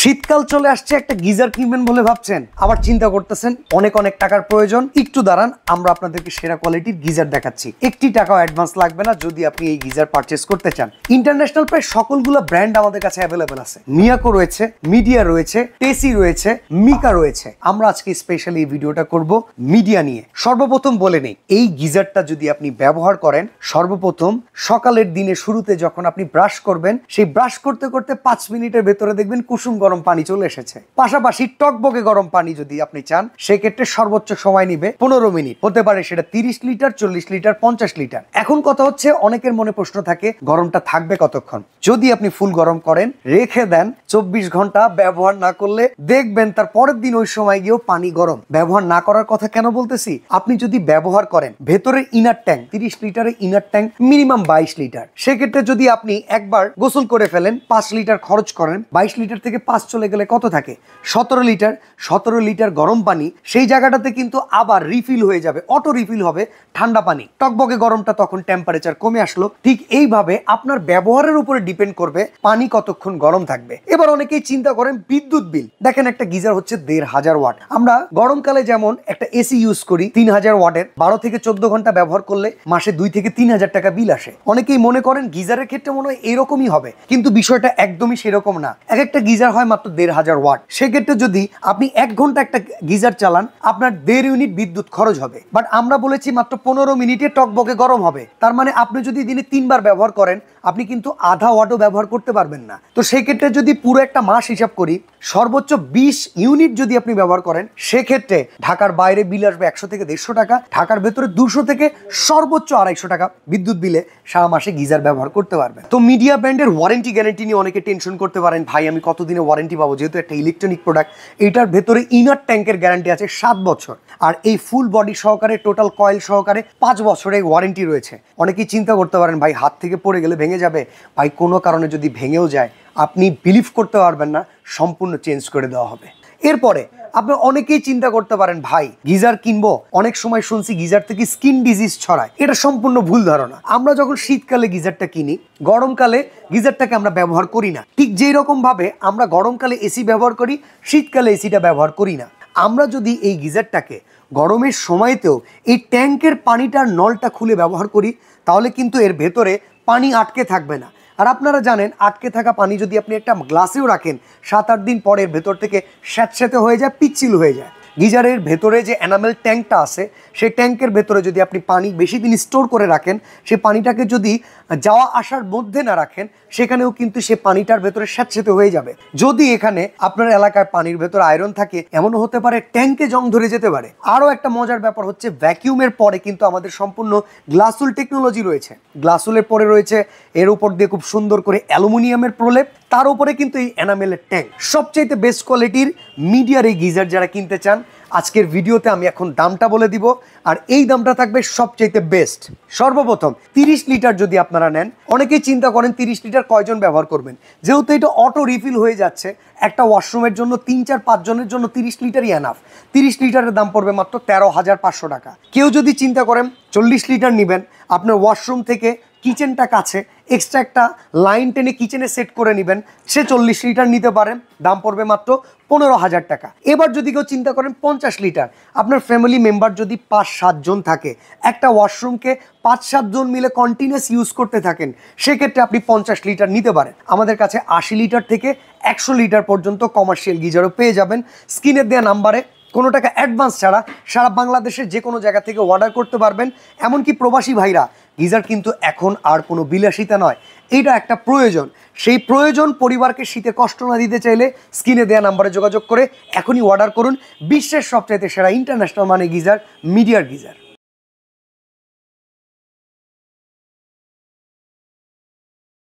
শীতকাল চলে আসছে, একটা গিজার কিনবেন বলে ভাবছেন, আবার চিন্তা করতেছেন অনেক অনেক টাকার প্রয়োজন। একটু দাঁড়ান, আমরা আপনাদেরকে সেরা কোয়ালিটির গিজার দেখাচ্ছি। একটি টাকাও অ্যাডভান্স লাগবে না যদি আপনি এই গিজার পারচেস করতে চান। ইন্টারন্যাশনাল প্রায় সকলগুলো ব্র্যান্ড আমাদের কাছে অ্যাভেলেবেল আছে। মিয়াকো রয়েছে, মিডিয়া রয়েছে, টেসি রয়েছে, মিকা রয়েছে। আমরা আজকে স্পেশালি এই ভিডিওটা করব মিডিয়া নিয়ে। সর্বপ্রথম বলে নেই, এই গিজারটা যদি আপনি ব্যবহার করেন, সর্বপ্রথম সকালের দিনে শুরুতে যখন আপনি ব্রাশ করবেন, সেই ব্রাশ করতে করতে 5 মিনিটের ভেতরে দেখবেন কুসুম গরম পানি চলে এসেছে। পাশাপাশি টকবকে গরম পানি যদি আপনি চান, সেক্ষেত্রে সর্বোচ্চ সময় নিবে 15 মিনিট। হতে পারে সেটা 30 লিটার, 40 লিটার, 50 লিটার। এখন কথা হচ্ছে, অনেকের মনে প্রশ্ন থাকে গরমটা থাকবে কতক্ষণ। যদি আপনি ফুল গরম করেন, রেখে দেন 24 ঘন্টা, ব্যবহার না করলে দেখবেন তার পরের দিন ওই সময় গিয়েও পানি গরম। ব্যবহার না করার কথা কেন বলতেছি, আপনি যদি ব্যবহার করেন, ভেতরে ইনার ট্যাঙ্ক 30 লিটারের ইনার ট্যাঙ্ক মিনিমাম 22 লিটার। সেক্ষেত্রে যদি আপনি একবার গোসল করে ফেলেন, 5 লিটার খরচ করেন, 22 লিটার থেকে 5 চলে গেলে কত থাকে? 17 লিটার। 17 লিটার গরম পানি সেই জায়গাটাতে কিন্তু আবার রিফিল হয়ে যাবে, অটো রিফিল হবে ঠান্ডা পানি। টকবকে গরমটা তখন টেম্পারেচার কমে আসলো। ঠিক এইভাবে আপনার ব্যবহারের উপরে ডিপেন্ড করবে পানি কতক্ষণ গরম থাকবে। এবার অনেকেই চিন্তা করেন বিদ্যুৎ বিল। দেখেন, একটা গিজার হচ্ছে 1500 ওয়াট। আমরা গরমকালে যেমন একটা এসি ইউজ করি 3000 ওয়াটের, 12 থেকে 14 ঘন্টা ব্যবহার করলে মাসে 2 থেকে 3000 টাকা বিল আসে। অনেকেই মনে করেন গিজারের ক্ষেত্রে মনে হয় এরকমই হবে, কিন্তু বিষয়টা একদমই সেরকম না। এক একটা গিজার হয় মাত্র 1500 ওয়াট। সেক্ষেত্রে যদি আপনি 1 ঘন্টা একটা গিজার চালান, আপনার 1.5 ইউনিট বিদ্যুৎ খরচ হবে। বাট আমরা বলেছি মাত্র 15 মিনিটে টকবকে গরম হবে। তার মানে আপনি যদি দিনে 3 বার ব্যবহার করেন, আপনি কিন্তু আধা ওয়াটও ব্যবহার করতে পারবেন না। তো সেই ক্ষেত্রে যদি পুরো একটা মাস হিসাব করি, সর্বোচ্চ 20 ইউনিট যদি আপনি ব্যবহার করেন, সেক্ষেত্রে ঢাকার বাইরে বিল আসবে 100 থেকে 150 টাকা, ঢাকার ভেতরে 200 থেকে সর্বোচ্চ 250 টাকা বিদ্যুৎ বিলে সারা মাসে গিজার ব্যবহার করতে পারবেন। তো মিডিয়া ব্র্যান্ডের ওয়ারেন্টি গ্যারান্টি নিয়ে অনেকে টেনশন করতে পারেন, ভাই আমি কতদিনে ওয়ারেন্টি পাবো? যেহেতু একটা ইলেকট্রনিক প্রোডাক্ট, এটার ভেতরে ইনার ট্যাঙ্কের গ্যারান্টি আছে 7 বছর, আর এই ফুল বডি সহকারে, টোটাল কয়েল সহকারে 5 বছরের ওয়ারেন্টি রয়েছে। অনেকেই চিন্তা করতে পারেন, ভাই হাত থেকে পড়ে গেলে ভেঙে যাবে। ভাই কোনো কারণে যদি ভেঙেও যায়, আপনি বিলিভ করতে পারবেন না, সম্পূর্ণ চেঞ্জ করে দেওয়া হবে। এরপরে আপনি অনেকেই চিন্তা করতে পারেন, ভাই গিজার কিনবো, অনেক সময় শুনছি গিজার থেকে স্কিন ডিজিজ ছড়ায়। এটা সম্পূর্ণ ভুল ধারণা। আমরা যখন শীতকালে গিজারটা কিনি, গরমকালে গিজারটাকে আমরা ব্যবহার করি না। ঠিক যেই রকম ভাবে আমরা গরমকালে এসি ব্যবহার করি, শীতকালে এসিটা ব্যবহার করি না। আমরা যদি এই গিজারটাকে গরমের সময়তেও এই ট্যাঙ্কের পানিটার নলটা খুলে ব্যবহার করি, তাহলে কিন্তু এর ভেতরে পানি আটকে থাকবে না। আর আপনারা জানেন, আটকে থাকা পানি যদি আপনি একটা গ্লাসেও রাখেন, 7-8 দিন পরে ভেতর থেকে স্যাঁতস্যাঁতে হয়ে যায়, পিচ্ছিল হয়ে যায়। গিজারের ভেতরে যে এনামেল ট্যাঙ্কটা আছে, সেই ট্যাঙ্কের ভেতরে যদি আপনি পানি বেশি দিন স্টোর করে রাখেন, সেই পানিটাকে যদি যাওয়া আসার মধ্যে না রাখেন, সেখানেও কিন্তু সে পানিটার ভেতরে স্যাঁতস্যাঁতে হয়ে যাবে। যদি এখানে আপনার এলাকায় পানির ভেতরে আয়রন থাকে, এমনও হতে পারে ট্যাঙ্কে জং ধরে যেতে পারে। আরও একটা মজার ব্যাপার হচ্ছে, ভ্যাকিউমের পরে কিন্তু আমাদের সম্পূর্ণ গ্লাসুল টেকনোলজি রয়েছে। গ্লাসুলের পরে রয়েছে এর উপর দিয়ে খুব সুন্দর করে অ্যালুমিনিয়ামের প্রলেপ, তার উপরে কিন্তু এই এনামেলের ট্যাঙ্ক। সবচাইতে বেস্ট কোয়ালিটির মিডিয়ার এই গিজার যারা কিনতে চান, আজকের ভিডিওতে আমি এখন দামটা বলে দিব, আর এই দামটা থাকবে সবচাইতে বেস্ট। সর্বপ্রথম 30 লিটার যদি আপনারা নেন, অনেকেই চিন্তা করেন 30 লিটার কয়জন ব্যবহার করবেন। যেহেতু এটা অটো রিফিল হয়ে যাচ্ছে, একটা ওয়াশরুমের জন্য 3-4-5 জনের জন্য 30 লিটারই এনাফ। 30 লিটারের দাম পড়বে মাত্র 13,500 টাকা। কেউ যদি চিন্তা করেন 40 লিটার নেবেন, আপনার ওয়াশরুম থেকে কিচেনটা কাছে, এক্সট্রা একটা লাইন টেনে কিচেনে সেট করে নেবেন, সে 40 লিটার নিতে পারেন, দাম পড়বে মাত্র 15,000 টাকা। এবার যদি কেউ চিন্তা করেন 50 লিটার, আপনার ফ্যামিলি মেম্বার যদি 5-7 জন থাকে, একটা ওয়াশরুমকে 5-7 জন মিলে কন্টিনিউয়াস ইউজ করতে থাকেন, সেক্ষেত্রে আপনি 50 লিটার নিতে পারেন। আমাদের কাছে 80 লিটার থেকে 100 লিটার পর্যন্ত কমার্শিয়াল গিজারও পেয়ে যাবেন। স্ক্রিনে দেওয়া নাম্বারে কোনো টাকা অ্যাডভান্স ছাড়া সারা বাংলাদেশের যে কোনো জায়গা থেকে অর্ডার করতে পারবেন। এমনকি প্রবাসী ভাইরা, গিজার কিন্তু এখন আর কোনো বিলাসিতা নয়, এইটা একটা প্রয়োজন। সেই প্রয়োজন পরিবারকে শীতে কষ্ট না দিতে চাইলে স্ক্রিনে দেওয়া নাম্বারে যোগাযোগ করে এখনই অর্ডার করুন। বিশ্বের সবচাইতে সেরা ইন্টারন্যাশনাল মানে গিজার, মিডিয়ার গিজার।